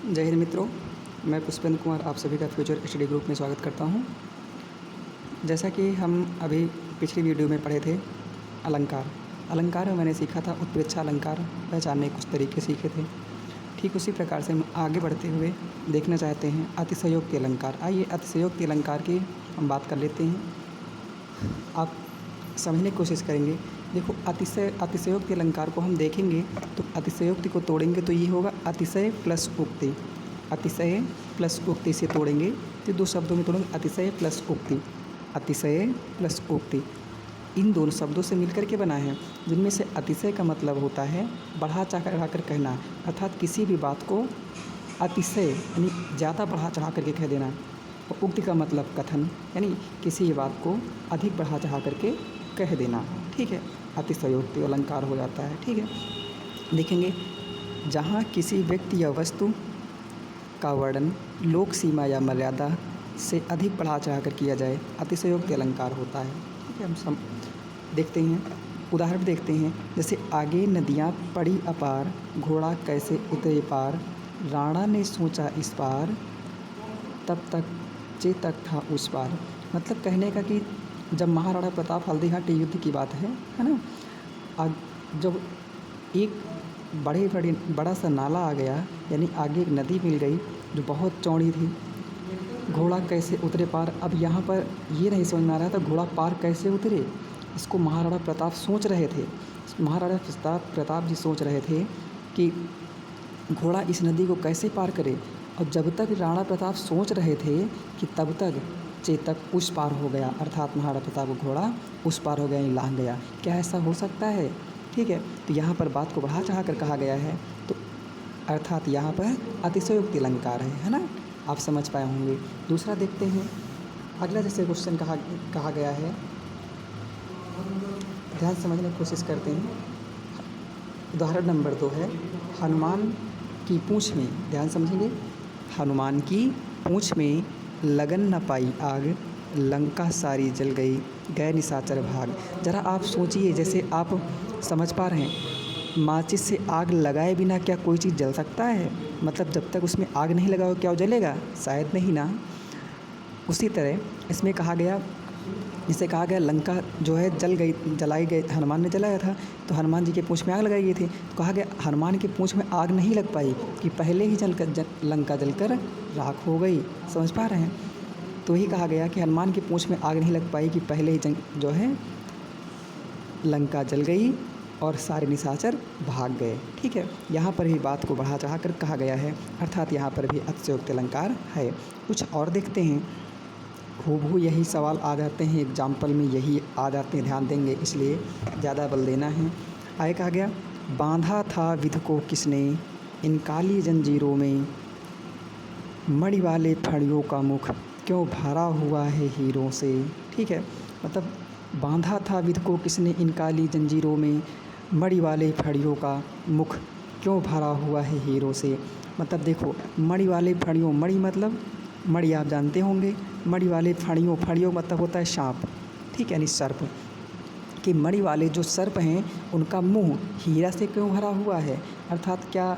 जय हिंद मित्रों, मैं पुष्पेंद्र कुमार आप सभी का फ्यूचर स्टडी ग्रुप में स्वागत करता हूं। जैसा कि हम अभी पिछली वीडियो में पढ़े थे अलंकार में मैंने सीखा था उत्प्रेक्षा अलंकार पहचानने कुछ तरीके सीखे थे। ठीक उसी प्रकार से हम आगे बढ़ते हुए देखना चाहते हैं अतिशयोक्ति अलंकार। आइए अतिशयोक्ति अलंकार की हम बात कर लेते हैं, आप समझने की कोशिश करेंगे। देखो, अतिशयोक्ति अलंकार को हम देखेंगे तो अतिशयोक्ति को तोड़ेंगे तो ये होगा अतिशय प्लस उक्ति। अतिशय प्लस उक्ति से तोड़ेंगे तो दो शब्दों में तोड़ेंगे, अतिशय प्लस उक्ति। अतिशय प्लस उक्ति इन दोनों शब्दों से मिलकर के बना है, जिनमें से अतिशय का मतलब होता है बढ़ा चढ़ा कर कहना, अर्थात किसी भी बात को अतिशय यानी ज़्यादा बढ़ा चढ़ा करके कह देना। और उक्ति का मतलब कथन, यानी किसी बात को अधिक बढ़ा चढ़ा करके कह देना। ठीक है, अतिशयोक्ति अलंकार हो जाता है। ठीक है, देखेंगे जहाँ किसी व्यक्ति या वस्तु का वर्णन लोक सीमा या मर्यादा से अधिक बढ़ा चढ़ा कर किया जाए, अतिशयोक्ति अलंकार होता है। ठीक है, हम देखते हैं, उदाहरण देखते हैं। जैसे आगे नदियाँ पड़ी अपार, घोड़ा कैसे उतरे पार, राणा ने सोचा इस पार, तब तक चेतक था उस पार। मतलब कहने का कि जब महाराणा प्रताप हल्दीघाटी युद्ध की बात है ना, जब एक बड़ा सा नाला आ गया, यानी आगे एक नदी मिल गई जो बहुत चौड़ी थी, घोड़ा कैसे उतरे पार। अब यहाँ पर ये नहीं समझ में आ रहा था घोड़ा पार कैसे उतरे, इसको महाराणा प्रताप सोच रहे थे। महाराणा प्रताप जी सोच रहे थे कि घोड़ा इस नदी को कैसे पार करे। और जब तक राणा प्रताप सोच रहे थे कि तब तक चेतक उस पार हो गया, अर्थात महाराणा प्रताप को घोड़ा उस पार हो गया, यानी लांघ गया। क्या ऐसा हो सकता है? ठीक है, तो यहाँ पर बात को बढ़ा चढ़ा कर कहा गया है, तो अर्थात यहाँ पर अतिशयोक्ति अलंकार है ना। आप समझ पाए होंगे। दूसरा देखते हैं, अगला जैसे क्वेश्चन कहा गया है, ध्यान समझने की कोशिश करते हैं। उदाहरण नंबर 2 है, हनुमान की पूँछ में, ध्यान समझेंगे, हनुमान की पूँछ में लगन न पाई आग, लंका सारी जल गई, गए निशाचर भाग। ज़रा आप सोचिए, जैसे आप समझ पा रहे हैं, माचिस से आग लगाए बिना क्या कोई चीज़ जल सकता है? मतलब जब तक उसमें आग नहीं लगाओ क्या वो जलेगा? शायद नहीं ना। उसी तरह इसमें कहा गया, जिसे कहा गया लंका जो है जलाई गई, हनुमान ने जलाया था तो हनुमान जी के पूँछ में आग लगाई गई थी। तो कहा गया हनुमान की पूँछ में आग नहीं लग पाई कि पहले ही लंका जलकर राख हो गई। समझ पा रहे हैं? तो ही कहा गया कि हनुमान की पूँछ में आग नहीं लग पाई कि पहले ही जो है लंका जल गई और सारे निशाचर भाग गए। ठीक है, यहाँ पर भी बात को बढ़ा चढ़ा कर कहा गया है, अर्थात यहाँ पर भी अतिशयोक्ति अलंकार है। कुछ और देखते हैं, हूबहू यही सवाल आ जाते हैं एग्जाम्पल में, यही आ जाते हैं, ध्यान देंगे इसलिए ज़्यादा बल देना है। आगे कहा गया, बांधा था विध को किसने इन काली जंजीरों में, मणि वाले फड़ियों का मुख क्यों भरा हुआ है हीरों से। ठीक है, मतलब बांधा था विध को किसने इन काली जंजीरों में, मणि वाले फड़ियों का मुख क्यों भरा हुआ है हीरों से। मतलब देखो, मणि वाले फड़ियों, मणि मतलब मणि आप जानते होंगे, मणि वाले फड़ियों मतलब होता है सांप। ठीक है, यानी सर्प, कि मणि वाले जो सर्प हैं उनका मुंह हीरा से क्यों भरा हुआ है। अर्थात क्या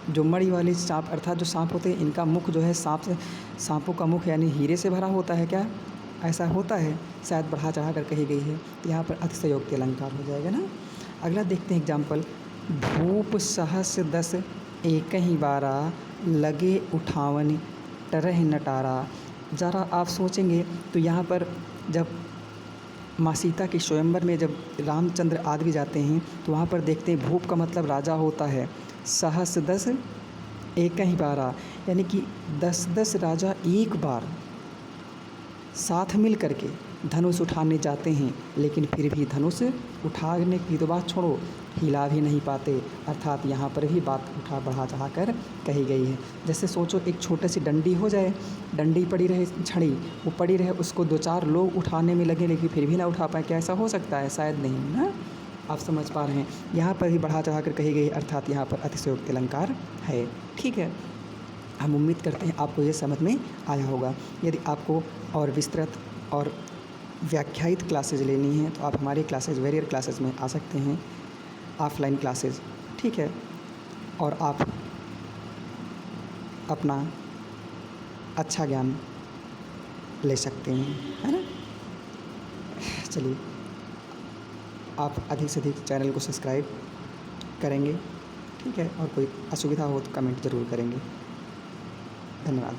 जो मणि वाले सांप, अर्थात जो सांप होते हैं, इनका मुख जो है सांपों का मुख यानी हीरे से भरा होता है क्या? ऐसा होता है, शायद बढ़ा चढ़ा कर कही गई है, तो यहाँ पर अतिशयोक्ति अलंकार हो जाएगा ना। अगला देखते हैं एग्जाम्पल, भूप सहस दस एक ही बारा, लगे उठावन टरह नटारा। ज़रा आप सोचेंगे तो यहाँ पर जब माँ सीता की स्वयंवर में जब रामचंद्र आदि जाते हैं तो वहाँ पर देखते हैं भूप का मतलब राजा होता है, सहस दस एक ही बारा, यानी कि 10 राजा एक बार साथ मिल करके धनुष उठाने जाते हैं, लेकिन फिर भी धनुष उठाने की तो बात छोड़ो, हिला भी नहीं पाते। अर्थात यहाँ पर भी बात बढ़ा चढ़ा कर कही गई है। जैसे सोचो एक छोटी सी डंडी हो जाए, डंडी पड़ी रहे, छड़ी वो पड़ी रहे, उसको 2-4 लोग उठाने में लगे लेकिन फिर भी ना उठा पाए, क्या ऐसा हो सकता है? शायद नहीं ना। आप समझ पा रहे हैं, यहाँ पर भी बढ़ा चढ़ा कर कही गई, अर्थात यहाँ पर अतिशयोक्ति अलंकार है। ठीक है, हम उम्मीद करते हैं आपको ये समझ में आया होगा। यदि आपको और विस्तृत और व्याख्यायित क्लासेज लेनी है तो आप हमारी क्लासेज वेरियर क्लासेज में आ सकते हैं, ऑफलाइन क्लासेज। ठीक है, और आप अपना अच्छा ज्ञान ले सकते हैं, है ना। चलिए, आप अधिक से अधिक चैनल को सब्सक्राइब करेंगे, ठीक है, और कोई असुविधा हो तो कमेंट ज़रूर करेंगे। धन्यवाद।